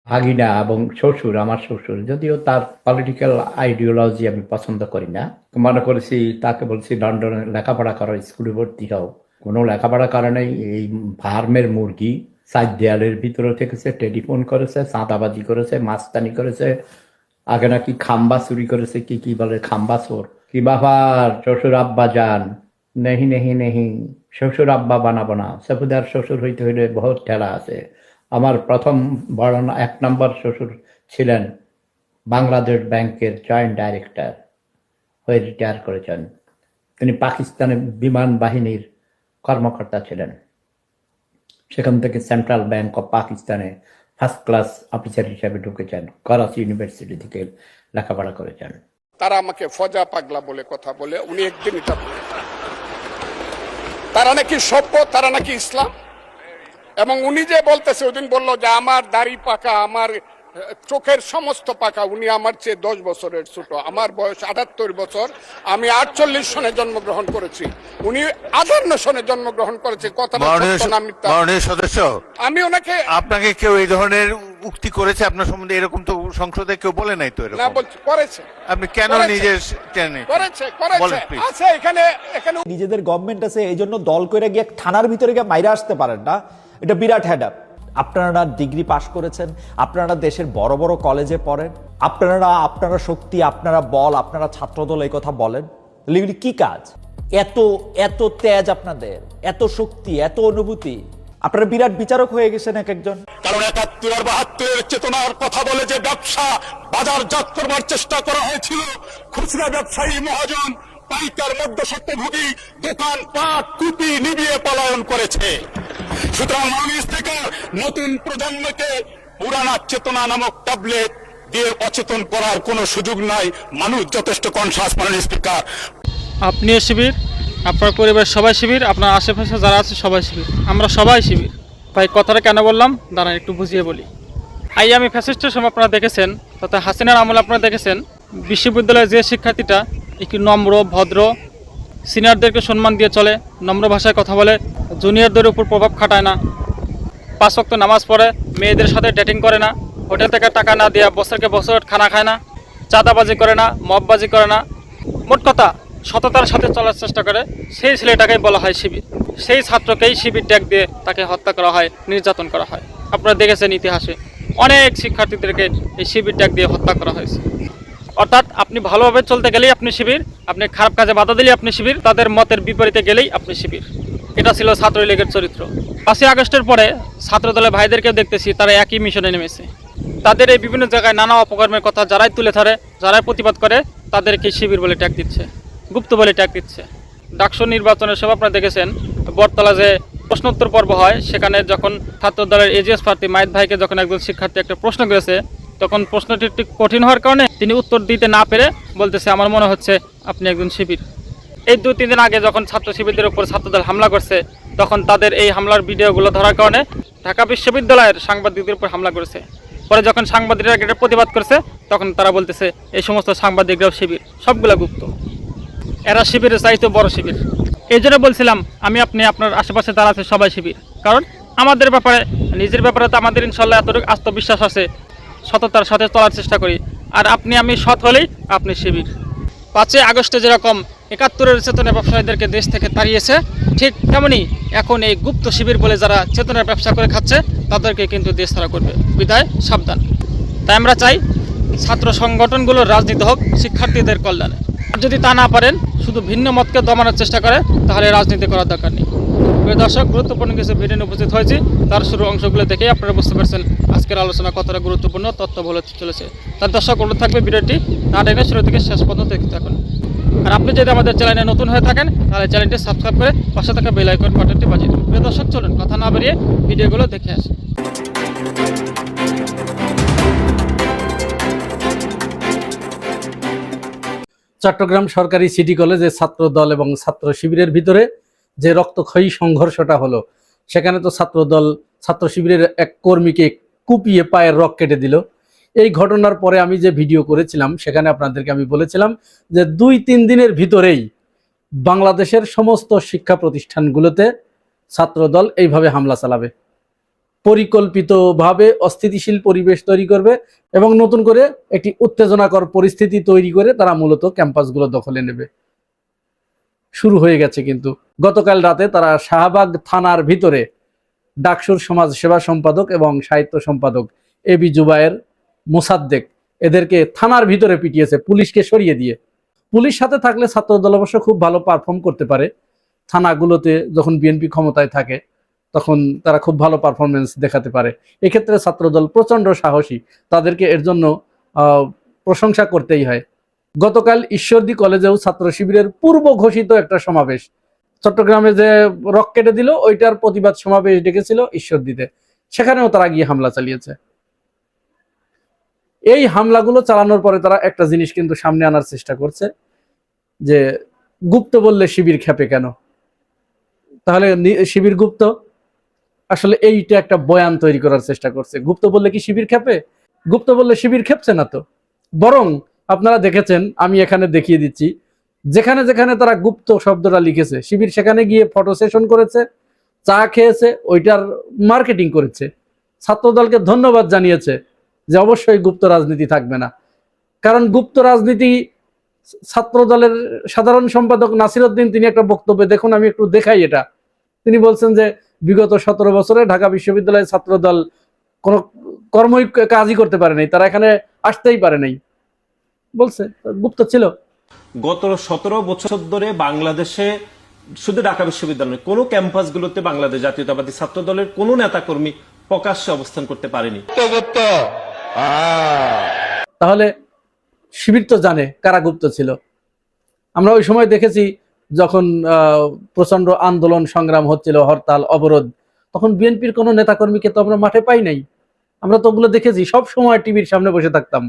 ভাগিনা এবং শ্বশুর, আমার শ্বশুর, যদিও তার পলিটিক্যাল আইডিওলজি আমি পছন্দ করি না, মনে করেছি তাকে বলছি লন্ডনে লেখাপড়া করো, স্কুলে ভর্তি হও। কোনো লেখাপড়া করে নাই, এই ফার্মের মুরগি সাইড দেয়ালের ভিতরে থেকেছে, টেলিফোন করেছে, চাঁদাবাজি করেছে, মাস্তানি করেছে, আগে নাকি খাম্বা চুরি করেছে, কি কি বলে খাম্বা চোর। কি বাবার শ্বশুর আব্বা যান, নেহি নেহি নেহি, শ্বশুর আব্বা বানাবো না, সফুদার শ্বশুর হইতে হইলে বহুত ঠেলা আছে। আমার প্রথম বড় 1 নম্বর শ্বশুর ছিলেন বাংলাদেশ ব্যাংকের জয়েন্ট ডাইরেক্টর হয়ে রিটায়ার করেছেন। তিনি পাকিস্তানে বিমান বাহিনীর কর্মকর্তা ছিলেন, সেখান থেকে সেন্ট্রাল ব্যাংক অফ পাকিস্তানে ফার্স্ট ক্লাস অফিসার হিসেবে ঢুকেছেন, করাচি ইউনিভার্সিটি থেকে লেখাপড়া করেছেন। তারা আমাকে ফজা পাগলা বলে কথা বলে, উনি একদিন এটা বলে তারা নাকি সভ্য, তারা নাকি ইসলাম। এবং উনি যে বলতেছে, ওদিন বললো যে আমার দাড়ি পাকা, আমার চোখের সমস্ত পাকা, উনি আমার চেয়ে 10 বছরের ছোট। আমার বয়স 78 বছর, আমি 48 সনে জন্মগ্রহণ করেছি, উনি 58 সনে জন্মগ্রহণ করেছে। কথাটা সত্য না মিথ্যা? মাননীয় সদস্য, আমি ওনাকে আপনাকে কেউ এই ধরনের উক্তি করেছে আপনার সম্বন্ধে? এরকম তো সংসদে কেউ বলে নাই তো। এরকম না বলছি, করেছে। আপনি কেন নিজে করেছে আছে এখানে নিজেদের গভর্নমেন্ট আছে, এই জন্য দল করে গিয়ে থানার ভিতরে গিয়ে মাইরা আসতে পারেন না, এটা বিরাট হেডআপ। আপনারা ডিগ্রি পাস করেছেন, আপনারা দেশের বড় বড় কলেজে পড়েন, আপনারা শক্তি, আপনারা বল, আপনারা ছাত্রদল, এই কথা বলেন। লিগলি কি কাজ? এত এত তেজ আপনাদের, এত শক্তি, এত অনুভূতি, আপনারা বিরাট বিচারক হয়ে গেছেন এক একজন। কারণ 71 আর 72 চেতনার কথা বলে যে ব্যবসা বাজারজাত করবার চেষ্টা করা হয়েছিল, খুচরা ব্যবসায়ী মহাজন, পাইকার মধ্যস্বত্বভোগী দোকান পাট কুপি নিবিয়ে পলায়ন করেছে। সুতরাং মাননীয় স্পিকার, নতুন প্রজন্মকে পুরানা চেতনা নামক ট্যাবলেট দিয়ে অচেতন করার কোনো সুযোগ নাই। মানুষ যথেষ্ট কনসাস। মাননীয় স্পিকার, আপনিও শিবির, আপনার পরিবার সবাই শিবির, আপনার আশেপাশে যারা আছে সবাই শিবির, আমরা সবাই শিবির। ভাই কথাটা কেন বললাম দাঁড়ান একটু বুঝিয়ে বলি। আমি ফ্যাসিস্টের সময় আপনারা দেখেছেন, তথা হাসিনার আমলে আপনারা দেখেছেন বিশ্ববিদ্যালয়ের যে শিক্ষার্থীটা একটু নম্র ভদ্র, সিনিয়রদেরকে সম্মান দিয়ে চলে, নম্র ভাষায় কথা বলে, জুনিয়রদের উপর প্রভাব খাটায় না, 5 ওয়াক্ত নামাজ পড়ে, মেয়েদের সাথে ডেটিং করে না, হোটেল থেকে টাকা না দিয়ে বছরকে বছর খানা খায় না, চাঁদাবাজি করে না, মববাজি করে না, মোট কথা সততার সাথে চলার চেষ্টা করে, সেই ছেলেটাকেই বলা হয় শিবির। সেই ছাত্রকেই শিবির ট্যাগ দিয়ে তাকে হত্যা করা হয়, নির্যাতন করা হয়। আপনারা দেখেছেন ইতিহাসে অনেক শিক্ষার্থীদেরকে এই শিবির ট্যাগ দিয়ে হত্যা করা হয়েছে। অর্থাৎ আপনি ভালোভাবে চলতে গেলেই আপনি শিবির, আপনি খারাপ কাজে বাধা দিলেই আপনি শিবির, তাদের মতের বিপরীতে গেলেই আপনি শিবির। এটা ছিল ছাত্রলীগের চরিত্র। 5ই আগস্টের পরে ছাত্রদলের ভাইদেরকেও দেখতেছি তারা একই মিশনে নেমেছে। তাদের এই বিভিন্ন জায়গায় নানা অপকর্মের কথা যারাই তুলে ধরে, যারাই প্রতিবাদ করে, তাদেরকে শিবির বলে ট্যাগ দিচ্ছে, গুপ্ত বলে ট্যাগ দিচ্ছে। ডাকসু নির্বাচনের সব আপনারা দেখেছেন, বটতলা যে প্রশ্নোত্তর পর্ব হয়, সেখানে যখন ছাত্রদলের এজিএস প্রার্থী মাহিত ভাইকে যখন একজন শিক্ষার্থী একটা প্রশ্ন করেছে, তখন প্রশ্নটি একটু কঠিন হওয়ার কারণে তিনি উত্তর দিতে না পেরে বলতেছে, আমার মনে হচ্ছে আপনি একজন শিবির। এই 2-3 দিন আগে যখন ছাত্র শিবিরদের উপর ছাত্রদল হামলা করছে, তখন তাদের এই হামলার ভিডিওগুলো ধরার কারণে ঢাকা বিশ্ববিদ্যালয়ের সাংবাদিকদের উপর হামলা করেছে। পরে যখন সাংবাদিকরা এটা প্রতিবাদ করছে, তখন তারা বলতেছে এই সমস্ত সাংবাদিকরাও শিবির, সবগুলা গুপ্ত, এরা শিবিরের চাইতে বড় শিবির। এই জন্য বলছিলাম আপনি আপনার আশেপাশে যারা আছে সবাই শিবির। কারণ আমাদের ব্যাপারে, নিজের ব্যাপারে তো আমাদের ইনশাল্লাহ এতটুকু আত্মবিশ্বাস আছে, সততার সাথে চলার চেষ্টা করি। আর আমি সৎ হলেই আপনি শিবির। 5ই আগস্টে যেরকম 71-এর চেতনা ব্যবসায়ীদেরকে দেশ থেকে তাড়িয়েছে, ঠিক তেমনই এখন এই গুপ্ত শিবির বলে যারা চেতনার ব্যবসা করে খাচ্ছে, তাদেরকে কিন্তু দেশ ছাড়া করবে। বিদায় সাবধান। তাই আমরা চাই ছাত্র সংগঠনগুলোর রাজনীতি হোক শিক্ষার্থীদের কল্যাণে। আর যদি তা না পারেন, শুধু ভিন্ন মতকে দমানোর চেষ্টা করে, তাহলে রাজনীতি করার দরকার নেই। প্রিয় দর্শক, গুরুত্বপূর্ণ কিছু ভিডিও নিয়ে উপস্থিত হয়েছি, তার শুরু অংশগুলো দেখেই আপনারা বুঝতে পারছেন আজকের আলোচনা কতটা গুরুত্বপূর্ণ তথ্য বলে চলেছে। তার দর্শক অনুরোধ থাকবে ভিডিওটি না টেনে শুরু থেকে শেষ পর্যন্ত দেখতে থাকুন। আর আপনি যদি আমাদের চ্যানেলে নতুন হয়ে থাকেন, তাহলে চ্যানেলটি সাবস্ক্রাইব করে পাশে থাকা বেল আইকন বাটনটি বাজিয়ে দিন। প্রিয় দর্শক, চলুন কথা না বাড়িয়ে ভিডিওগুলো দেখে আসি। চট্টগ্রাম সরকারি সিটি কলেজে ছাত্র দল এবং ছাত্র শিবিরের ভিতরে যে রক্তক্ষয়ী সংঘর্ষটা হলো, সেখানে তো ছাত্র শিবিরের এক কর্মীকে কুপিয়ে পায়ের রক কেটে দিল। এই ঘটনার পরে আমি যে ভিডিও করেছিলাম, সেখানে আপনাদেরকে আমি বলেছিলাম যে 2-3 দিনের ভিতরেই বাংলাদেশের সমস্ত শিক্ষা প্রতিষ্ঠানগুলোতে ছাত্রদল এইভাবে হামলা চালাবে। পরিকল্পিতভাবে অস্থিতিশীল পরিবেশ তৈরি করবে এবং নতুন করে একটি উত্তেজনাকর পরিস্থিতি তৈরি করে তারা মূলত ক্যাম্পাসগুলো দখলে নেবে। শুরু হয়ে গেছে কিন্তু। গতকাল রাতে তারা শাহবাগ থানার ভিতরে ডাকসুর সমাজ সেবা সম্পাদক এবং সাহিত্য সম্পাদক এবি জুবায়ের, মোসাদ্দেক এদেরকে থানার ভিতরে পিটিয়েছে পুলিশকে সরিয়ে দিয়ে। পুলিশ সাথে থাকলে ছাত্রদল অবশ্য খুব ভালো পারফর্ম করতে পারে। থানাগুলোতে যখন বিএনপি ক্ষমতায় থাকে তখন তারা খুব ভালো পারফরমেন্স দেখাতে পারে। এক্ষেত্রে ছাত্রদল প্রচন্ড সাহসী, তাদেরকে এর জন্য প্রশংসা করতেই হয়। গতকাল ঈশ্বরদী কলেজেও ছাত্র শিবিরের পূর্ব ঘোষিত একটা সমাবেশ, চট্টগ্রামে যে রক কেটে দিল ওইটার প্রতিবাদ সমাবেশ ডেকেছিল ঈশ্বরদীতে, সেখানেও তারা গিয়ে হামলা চালিয়েছে। এই হামলাগুলো চালানোর পরে তারা একটা জিনিস কিন্তু সামনে আনার চেষ্টা করছে যে গুপ্ত বললে শিবির খেপে কেন, তাহলে শিবির গুপ্ত, আসলে এইটা একটা বয়ান তৈরি করার চেষ্টা করছে। গুপ্ত বললে কি শিবির খেপে? গুপ্ত বললে শিবির খেপছে না তো, বরং আপনারা দেখেছেন, আমি এখানে দেখিয়ে দিচ্ছি, যেখানে যেখানে তারা গুপ্ত শব্দটা লিখেছে শিবির সেখানে গিয়ে ফটো সেশন করেছে, চা খেয়েছে, ওইটার মার্কেটিং করেছে, ছাত্রদলকে ধন্যবাদ জানিয়েছে যে অবশ্যই গুপ্ত রাজনীতি থাকবে না। কারণ গুপ্ত রাজনীতি, ছাত্রদলের সাধারণ সম্পাদক নাসির উদ্দিন তিনি একটা বক্তব্যে, দেখুন আমি একটু দেখাই এটা, তিনি বলছেন যে বিগত 17 বছরে ঢাকা বিশ্ববিদ্যালয়ের ছাত্রদল কোনো কর্মই কাজই করতে পারে নাই, তারা এখানে আসতেই পারে নাই, বলছে গুপ্ত ছিল। গত 17 বছর ধরে বাংলাদেশে শুধু ঢাকা বিশ্ববিদ্যালয় নয়, কোনো ক্যাম্পাসগুলোতে বাংলাদেশ জাতীয়তাবাদী ছাত্র দলের কোনো নেতাকর্মী প্রকাশ্যে অবস্থান করতে পারেনি। তাহলে শিবির তো জানে কারা গুপ্ত ছিল। আমরা ওই সময় দেখেছি যখন প্রচন্ড আন্দোলন সংগ্রাম হচ্ছিল, হরতাল অবরোধ, তখন বিএনপির কোনো নেতাকর্মীকে তো আমরা মাঠে পাই নাই, আমরা তো ওগুলো দেখেছি, সব সময় টিভির সামনে বসে থাকতাম।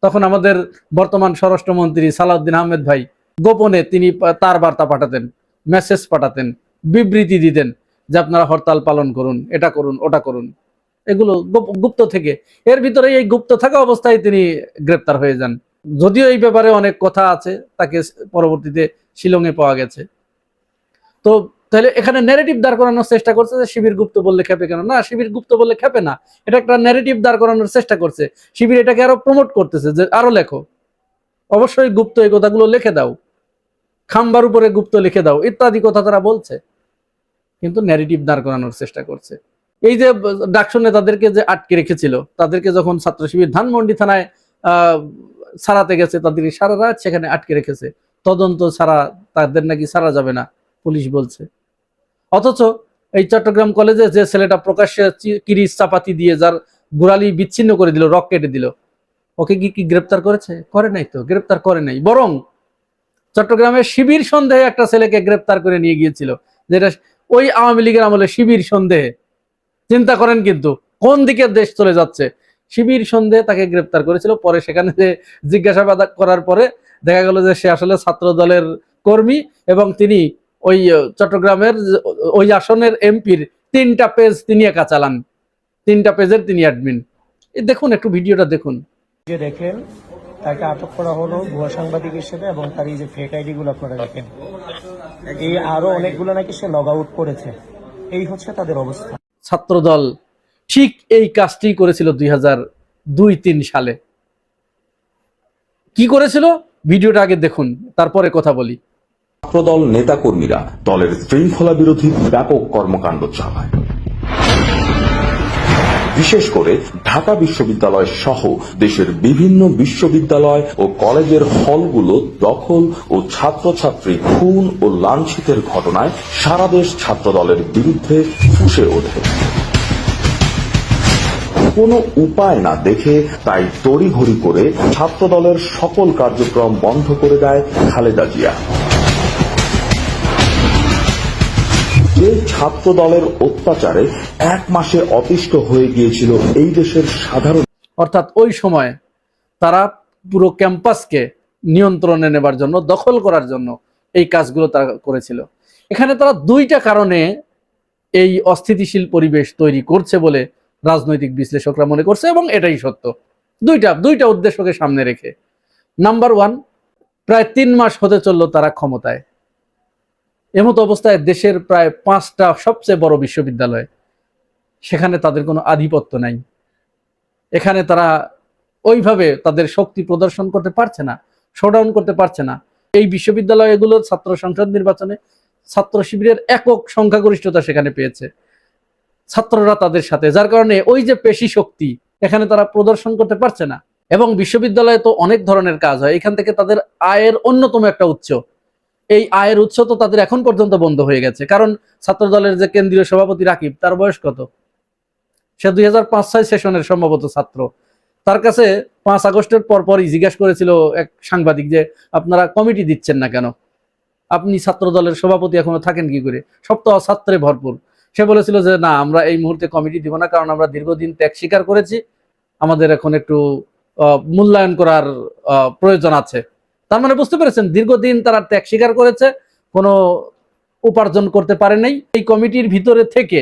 তখন আমাদের বর্তমান স্বরাষ্ট্রমন্ত্রী সালাউদ্দিন আহমেদ ভাই গোপনে তিনি তার বার্তা পাঠাতেন, মেসেজ পাঠাতেন, বিবৃতি দিতেন যে আপনারা হরতাল পালন করুন, এটা করুন, ওটা করুন, এগুলো গুপ্ত থেকে। এর ভিতরে এই গুপ্ত থাকা অবস্থায় তিনি গ্রেপ্তার হয়ে যান। যদিও এই ব্যাপারে অনেক কথা আছে, তাকে পরবর্তীতে শিলংয়ে পাওয়া গেছে। তো তাহলে এখানে ন্যারেটিভ দাঁড় করানোর চেষ্টা করছে যে শিবির গুপ্ত বললে খেপে কেন, না শিবির গুপ্ত বললে খেপে না, এটা একটা ন্যারেটিভ দাঁড় করানোর চেষ্টা করছে। শিবির এটাকে আরো প্রমোট করতেছে যে আরো লেখো, অবশ্যই গুপ্ত এই কথাগুলো লিখে দাও, খাম্বার উপরে গুপ্ত লিখে দাও, ইত্যাদি কথা তারা বলছে, কিন্তু ন্যারেটিভ দাঁড় করানোর চেষ্টা করছে। এই যে ডাকসু নেতাদেরকে যে আটকে রেখেছিল, তাদেরকে যখন ছাত্র শিবির ধানমন্ডি থানায় ছাড়াতে গেছে, তাদেরকে সারা রাত সেখানে আটকে রেখেছে, তদন্ত ছাড়া তাদের নাকি ছাড়া যাবে না পুলিশ বলছে। অথচ এই চট্টগ্রাম কলেজে যে ছেলেটা প্রকাশ্যে কিরিচ চাপাতি দিয়ে যার গোড়ালি বিচ্ছিন্ন করে দিল, রক কেটে দিল, ওকে কি গ্রেপ্তার করেছে? করে নাই তো, গ্রেপ্তার করে নাই। বরং চট্টগ্রামের শিবির সন্দেহে একটা ছেলেকে গ্রেপ্তার করে নিয়ে গিয়েছিল, যেটা ওই আওয়ামী লীগের আমলে শিবির সন্দেহে। চিন্তা করেন কিন্তু কোন দিকে দেশ চলে যাচ্ছে। শিবির সন্দেহে তাকে গ্রেপ্তার করেছিল, পরে সেখানে যে জিজ্ঞাসাবাদ করার পরে দেখা গেল যে সে আসলে ছাত্র দলের কর্মী এবং তিনি ওই চট্টগ্রামের ওই আসনের এমপির 3টা পেজ তিনি একা চালান, 3টা পেজের তিনি অ্যাডমিন। দেখুন একটু ভিডিওটা দেখুন। যে দেখেন তাকে আটক করা হলো ভুয়া সাংবাদিক হিসেবে, এবং তার এই যে ফেক আইডি গুলো আপনারা দেখেন, এই আরো অনেকগুলো নাকি সে লগ আউট করেছে। এই হচ্ছে তাদের অবস্থা। ছাত্রদল ঠিক এই কাজটি করেছিল 2002-03 সালে। কি করেছিল ভিডিওটা আগে দেখুন, তারপরে কথা বলি। ছাত্রদল নেতাকর্মীরা দলের শৃঙ্খলা বিরোধী ব্যাপক কর্মকাণ্ড চালায়। বিশেষ করে ঢাকা বিশ্ববিদ্যালয় সহ দেশের বিভিন্ন বিশ্ববিদ্যালয় ও কলেজের হলগুলো দখল ও ছাত্রছাত্রী খুন ও লাঞ্ছিতের ঘটনায় সারা দেশ ছাত্রদলের বিরুদ্ধে ফুঁসে ওঠে। কোনো উপায় না দেখে তাই তড়িঘড়ি করে ছাত্রদলের সকল কার্যক্রম বন্ধ করে দেয় খালেদা জিয়া। যে ছাত্র দলের অত্যাচারে 1 মাসে অতিষ্ঠ হয়ে গিয়েছিল এই দেশের সাধারণ, অর্থাৎ ওই সময় তারা পুরো ক্যাম্পাসকে নিয়ন্ত্রণে নেবার জন্য, দখল করার জন্য এই কাজগুলো তারা করেছিল। এখানে তারা 2টা কারণে এই অস্থিতিশীল পরিবেশ তৈরি করছে বলে রাজনৈতিক বিশ্লেষকরা মনে করছে, এবং এটাই সত্য। দুইটা উদ্দেশ্যকে সামনে রেখে। নাম্বার 1, প্রায় 3 মাস হতে চলল তারা ক্ষমতায়। এমতো অবস্থায় দেশের প্রায় 5টা সবচেয়ে বড় বিশ্ববিদ্যালয়, সেখানে তাদের কোনো আধিপত্য নাই। এখানে তারা ওইভাবে তাদের শক্তি প্রদর্শন করতে পারছে না, শোডাউন করতে পারছে না। এই বিশ্ববিদ্যালয়গুলোর ছাত্র সংসদ নির্বাচনে ছাত্র শিবিরের একক সংখ্যাগরিষ্ঠতা সেখানে পেয়েছে, ছাত্ররা তাদের সাথে, যার কারণে ওই যে পেশি শক্তি এখানে তারা প্রদর্শন করতে পারছে না। এবং বিশ্ববিদ্যালয়ে তো অনেক ধরনের কাজ হয়, এখান থেকে তাদের আয়ের অন্যতম একটা উৎস। এই আয়ের উৎস তো তাদের এখন পর্যন্ত বন্ধ হয়ে গেছে, কারণ ছাত্র দলের যে কেন্দ্রীয় সভাপতি রাকিব, তার বয়স কত? সে 2005-06 সেশনের সম্ভবত ছাত্র। তার কাছে 5 আগস্টের পরপরই জিজ্ঞাসা করেছিল এক সাংবাদিক যে আপনারা কমিটি দিচ্ছেন না কেন, আপনি ছাত্র দলের সভাপতি এখনো থাকেন কি করে? সব তো ছাত্রে ভরপুর। সে বলেছিল যে না, আমরা এই মুহূর্তে কমিটি দিব না, কারণ আমরা দীর্ঘদিন ত্যাগ স্বীকার করেছি, আমাদের এখন একটু মূল্যায়ন করার প্রয়োজন আছে। তার মানে বুঝতে পেরেছেন, দীর্ঘদিন তারা ত্যাগ স্বীকার করেছে, কোনো উপার্জন করতে পারে নাই। এই কমিটির ভিতরে থেকে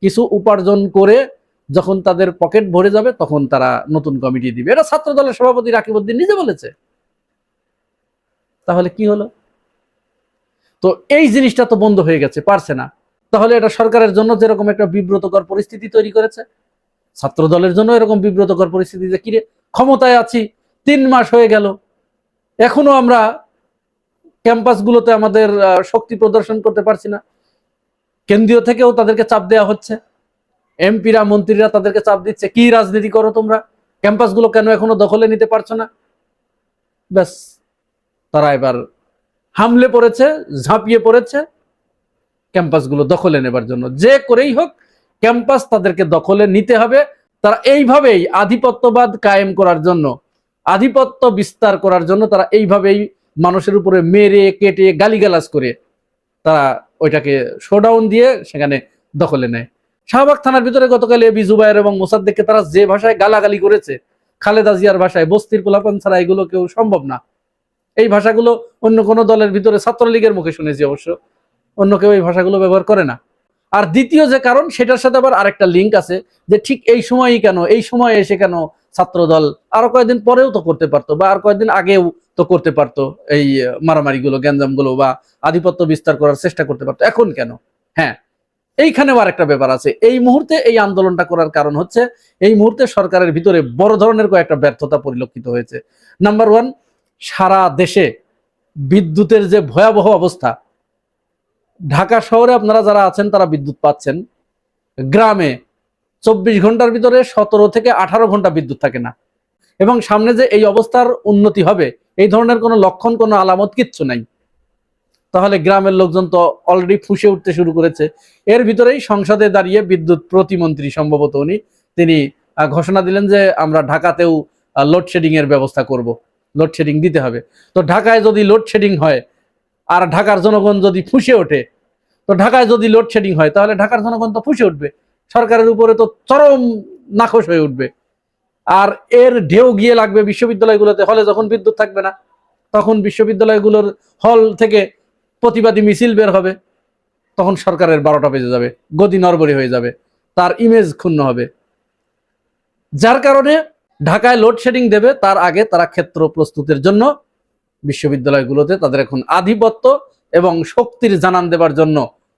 কিছু উপার্জন করে যখন তাদের পকেট ভরে যাবে তখন তারা নতুন কমিটি দিবে। এটা ছাত্র দলের সভাপতি রাকিব উদ্দিন নিজে বলেছে। তাহলে কি হলো? তো এই জিনিসটা তো বন্ধ হয়ে গেছে, পারছে না। তাহলে এটা সরকারের জন্য যেরকম একটা বিব্রতকর পরিস্থিতি তৈরি করেছে, ছাত্র দলের জন্য এরকম বিব্রতকর পরিস্থিতি যে কিরে ক্ষমতায় আছি 3 মাস হয়ে গেল, এখনো আমরা ক্যাম্পাসগুলোতে আমাদের শক্তি প্রদর্শন করতে পারছি না। কেন্দ্রীয় থেকেও তাদেরকে চাপ দেওয়া হচ্ছে, এমপিরা মন্ত্রীরা তাদেরকে চাপ দিচ্ছে, কি রাজনীতি করো তোমরা, ক্যাম্পাসগুলো কেন এখনো দখলে নিতে পারছো না? ব্যাস, তারা এবার হামলে পড়েছে, ঝাঁপিয়ে পড়েছে ক্যাম্পাসগুলো দখলে নেবার জন্য। যে করেই হোক ক্যাম্পাস তাদেরকে দখলে নিতে হবে। তারা এইভাবেই আধিপত্যবাদ কায়েম করার জন্য, আধিপত্য বিস্তার করার জন্য তারা এইভাবেই মানুষের উপরে মেরে কেটে গালিগালাজ করে তারা ওইটাকে শোডাউন দিয়ে সেখানে দখলে নেয়। শাহবাগ থানার ভিতরে গতকাল এবি জুবায়ের এবং মোসাদ্দেককে তারা যে ভাষায় গালাগালি করেছে, খালেদা জিয়ার ভাষায়, বস্তির পোলাপান ছাড়া এগুলো কেউ সম্ভব না। এই ভাষাগুলো অন্য কোনো দলের ভিতরে, ছাত্রলীগের মুখে শুনেছি অবশ্য, অন্য কেউ এই ভাষাগুলো ব্যবহার করে না। আর দ্বিতীয় যে কারণ, সেটার সাথে আবার আরেকটা লিঙ্ক আছে যে ঠিক এই সময়ই কেন, এই সময় এসে কেন ছাত্রদল আরো কয়েকদিন পরেও তো করতে পারতো, বা আর কয়েকদিন আগেও তো করতে পারতো এই মারামারিগুলো, গ্যাঞ্জামগুলো, বা আধিপত্য বিস্তার করার চেষ্টা করতে পারতো, এখন কেন? হ্যাঁ, এইখানেও আরেকটা ব্যাপার আছে। এই মুহূর্তে এই আন্দোলনটা করার কারণ হচ্ছে এই মুহূর্তে সরকারের ভিতরে বড় ধরনের কয়েকটা ব্যর্থতা পরিলক্ষিত হয়েছে। নাম্বার 1, সারা দেশে বিদ্যুতের যে ভয়াবহ অবস্থা। ঢাকা শহরে আপনারা যারা আছেন তারা বিদ্যুৎ পাচ্ছেন, গ্রামে 24 ঘন্টার ভিতরে 17 থেকে 18 ঘন্টা বিদ্যুৎ থাকে না। এবং সামনে যে এই অবস্থার উন্নতি হবে এই ধরনের কোনো লক্ষণ, কোনো আলামত কিচ্ছু নাই। তাহলে গ্রামের লোকজন তো অলরেডি ফুঁসে উঠতে শুরু করেছে। এর ভিতরেই সংসদে দাঁড়িয়ে বিদ্যুৎ প্রতিমন্ত্রী, সম্ভবত উনি, তিনি ঘোষণা দিলেন যে আমরা ঢাকাতেও লোডশেডিং এর ব্যবস্থা করব, লোডশেডিং দিতে হবে। তো ঢাকায় যদি লোডশেডিং হয় আর ঢাকার জনগণ যদি ফুঁসে ওঠে, তো ঢাকায় যদি লোডশেডিং হয় তাহলে ঢাকার জনগণ তো ফুঁসে উঠবে, সরকারের উপরে তো চরম নাখোশ হয়ে উঠবে। আর এর ঢেউ গিয়ে লাগবে বিশ্ববিদ্যালয়গুলোতে। হলে যখন বিদ্যুৎ থাকবে না তখন বিশ্ববিদ্যালয়গুলোর হল থেকে প্রতিবাদী মিছিল বের হবে, তখন সরকারের 12টা বেজে যাবে, গদি নড়বড়ে হয়ে যাবে, তার ইমেজ ক্ষুণ্ণ হবে। যার কারণে ঢাকায় লোডশেডিং দেবে তার আগে তারা ক্ষেত্র প্রস্তুতের জন্য বিশ্ববিদ্যালয়গুলোতে তাদের এখন আধিপত্য এবং শক্তির জানান দেবার জন্য,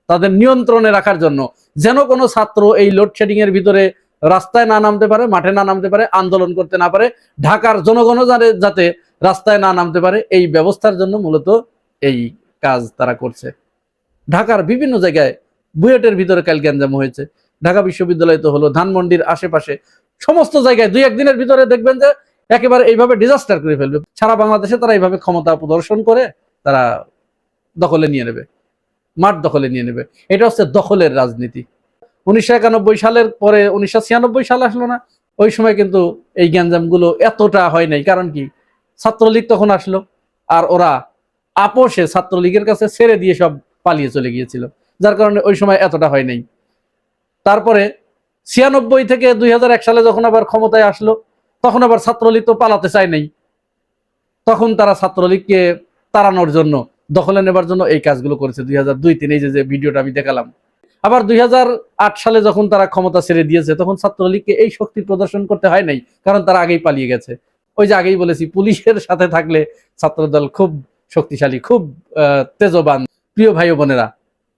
তাদের নিয়ন্ত্রণে রাখার জন্য, যেন কোনো ছাত্র এই লোডশেডিং এর ভিতরে রাস্তায় না নামতে পারে, মাঠে না নামতে পারে, আন্দোলন করতে না পারে, ঢাকার জনগণও যাতে রাস্তায় না নামতে পারে, এই ব্যবস্থার জন্য মূলত এই কাজ তারা করছে। ঢাকার বিভিন্ন জায়গায় বুয়েটের ভিতরে কাল গ্যাঞ্জাম হয়েছে, ঢাকা বিশ্ববিদ্যালয় তো হলো, ধানমন্ডির আশেপাশে সমস্ত জায়গায় 2-1 দিনের ভিতরে দেখবেন যে একেবারে এইভাবে ডিজাস্টার করে ফেলবে। সারা বাংলাদেশে তারা এইভাবে ক্ষমতা প্রদর্শন করে তারা দখলে নিয়ে নেবে, মাঠ দখলে নিয়ে নেবে। এটা হচ্ছে দখলের রাজনীতি। 1991 সালের পরে 1996 সাল আসলো না, ওই সময় কিন্তু এই গ্যাঞ্জামগুলো এতটা হয় নাই। কারণ কি, ছাত্রলীগ তখন আসলো আর ওরা আপোষে ছাত্রলীগের কাছে ছেড়ে দিয়ে সব পালিয়ে চলে গিয়েছিল, যার কারণে ওই সময় এতটা হয় নাই। তারপরে 96 থেকে 2001 সালে যখন আবার ক্ষমতায় আসলো তখন আবার ছাত্রলীগ তো পালাতে চায় নাই, তখন তারা ছাত্রলীগকে তাড়ানোর জন্য, দখলে নেবার জন্য এই কাজগুলো করেছে। 2002-03 এই যে ভিডিওটা আমি দেখালাম। আবার 2008 সালে যখন তারা ক্ষমতা ছেড়ে দিয়েছে তখন ছাত্রলীগকে এই শক্তি প্রদর্শন করতে হয় নাই, কারণ তারা আগেই পালিয়ে গেছে। ওই যে আগেই বলেছি, পুলিশের সাথে থাকলে ছাত্রদল খুব শক্তিশালী, খুব তেজবান। প্রিয় ভাই বোনেরা,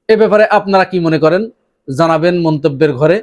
এ ব্যাপারে আপনারা কি মনে করেন জানাবেন মন্তব্যের ঘরে।